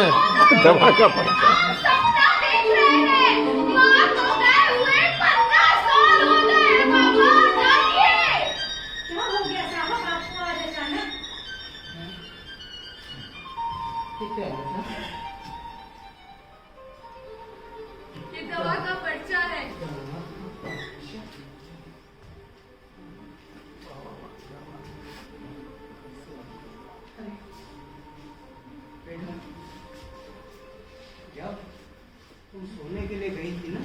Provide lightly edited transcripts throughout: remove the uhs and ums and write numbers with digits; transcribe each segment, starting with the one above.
दवा का पर्चा। सपना देख रहे हैं। माँ को गए हुए 15 साल हो गए हैं बाबा, जाइए। क्या हो गया साहब आपको आज अचानक? क्या है बेटा? ये दवा का पर्चा है। बेटा, जब तुम सोने के लिए गई थी ना,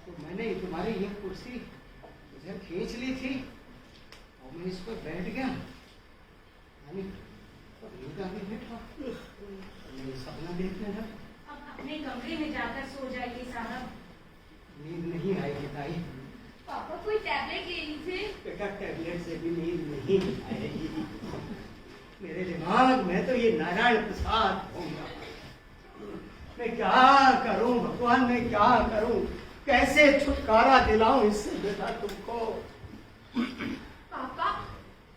तो मैंने तुम्हारी ये कुर्सी इधर खींच ली थी और मैं इस पर बैठ गया, यानी नींद आ गई बेटा, मैं सपना देखने लगा। अब अपने कमरे में जाकर सो जाइए साहब। नींद नहीं आएगी ताई। पापा कोई टैबलेट ले लीजिए। बेटा, टैबलेट से भी नींद नहीं आएगी। मेरे दिमाग में तो ये नारायण प्रसाद होगा। मैं क्या करूं भगवान, मैं क्या करूं, कैसे छुटकारा दिलाऊं इससे बेटा तुमको। पापा,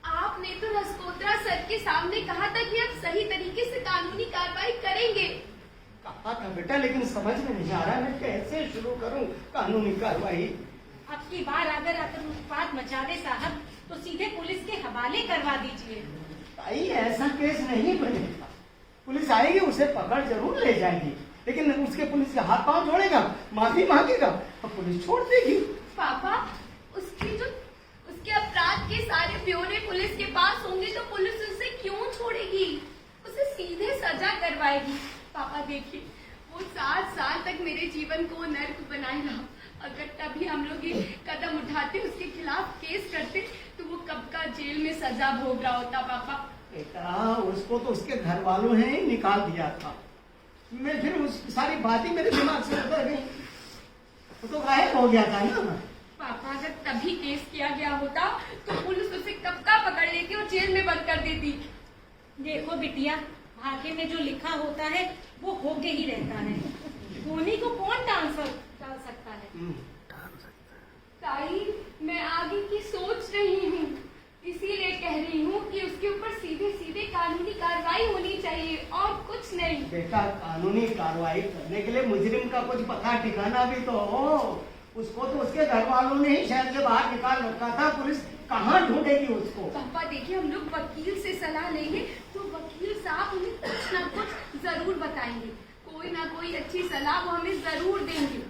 आपने तो रसकोत्रा सर के सामने कहा था कि आप सही तरीके से कानूनी कार्रवाई करेंगे। कहा था बेटा, लेकिन समझ में नहीं आ रहा मैं कैसे शुरू करूं कानूनी कार्रवाई। अब की बार अगर उत्पात मचा दे साहब तो सीधे पुलिस के हवाले करवा दीजिए। भाई ऐसा केस नहीं बनेगा। पुलिस आएगी, उसे पकड़ जरूर ले जाएगी, लेकिन उसके पुलिस के हाथ पांव जोड़ेगा, माफी मांगेगा और पुलिस छोड़ देगी। पापा, उसके अपराध के सारे ब्यौरे पुलिस के पास होंगे तो पुलिस उसे क्यों छोड़ेगी, उसे सीधे सजा करवाएगी। पापा देखिए, वो 7 साल तक मेरे जीवन को नर्क बनाए रहा। अगर तभी हम लोग ये कदम उठाते, उसके खिलाफ केस करते, तो वो कब का जेल में सजा भोग रहा होता। पापा बेटा, उसको तो उसके घर वालों ने ही निकाल दिया था। मैं फिर उस सारी बातें मेरे दिमाग से उतर गई, वो तो गायब हो गया था ना। पापा, अगर तभी केस किया गया होता तो पुलिस उसे कब का पकड़ लेती और जेल में बंद कर देती। देखो बिटिया, भाग्य में जो लिखा होता है वो होके ही रहता है। होने को कौन टाल सकता है। ताई, मैं आगे की सोच रही हूँ, इसीलिए कह रही हूँ कि उसके ऊपर सीधे सीधे कानूनी कार्रवाई होनी चाहिए और कुछ नहीं। बेटा, कानूनी कार्रवाई करने के लिए मुजरिम का कुछ पता ठिकाना भी तो हो। उसको तो उसके घर वालों ने ही शहर से बाहर निकाल रखा था, पुलिस कहाँ ढूंढेगी उसको। पापा देखिए, हम लोग वकील से सलाह लेंगे तो वकील साहब हमें कुछ न कुछ जरूर बताएंगे, कोई ना कोई अच्छी सलाह वो हमें जरूर देंगे।